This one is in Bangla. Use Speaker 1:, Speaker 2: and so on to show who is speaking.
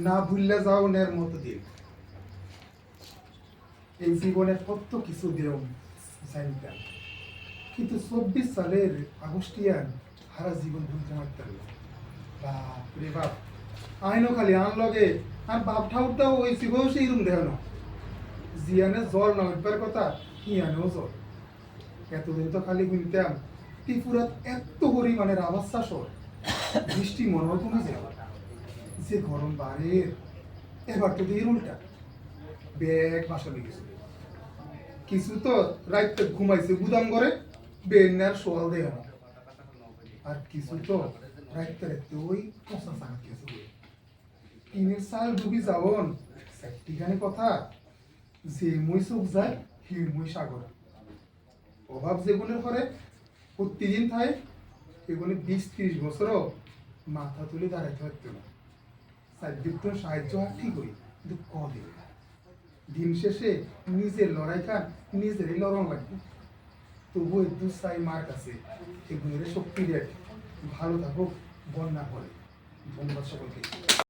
Speaker 1: না ভুললে যাও নের মতো দিন এই জীবনে কত কিছু দেও জানতাম, কিন্তু 24 সালের আগস্টিয়ান হারা জীবন ভুলতে পারতাম না। বাপ রে বাপ, আইনও খালি আন লগে আর বাপ ঠাউরটাও ওই শিবও সেই রুম দেহ না, জিয়ানে জল না উঠবার কথা ইয়ানেও জল। এতদিন তো খালি গুনতাম ত্রিপুরাত এত পরিমাণের আবাস চাষর, বৃষ্টি মনে হয় কমে যায়, যে গরম বাড়ে। এবার তো দিয়ে উল্টা ব্যাগ বাসা লেগেছে, কিছু তো রাইতে ঘুমাইছে গুদাম করে বেনার সোয়াল দেয় না, আর কিছু তো রাইতে রাইতে ওই পচা চাঙাত গেছে। টিনের সাল ডুবি যাওন ঠিকানে কথা, যে মই চোখ যায় হে মই সাগর। অভাব যেগুলোর করে প্রতিদিন থাকে এগুলি 20-30 বছরও মাথা তুলে দাঁড়াইতে পারতো না। সাহায্য সাহায্য আর ঠিক হই, কিন্তু কদিন দিন শেষে নিজের লড়াই খান নিজেরই লড়ন লাগবে। তবু একটু চাই মার কাছে এগুলোর শক্তি দেখ, ভালো থাকুক, বন্যা করে। ধন্যবাদ সকলকে।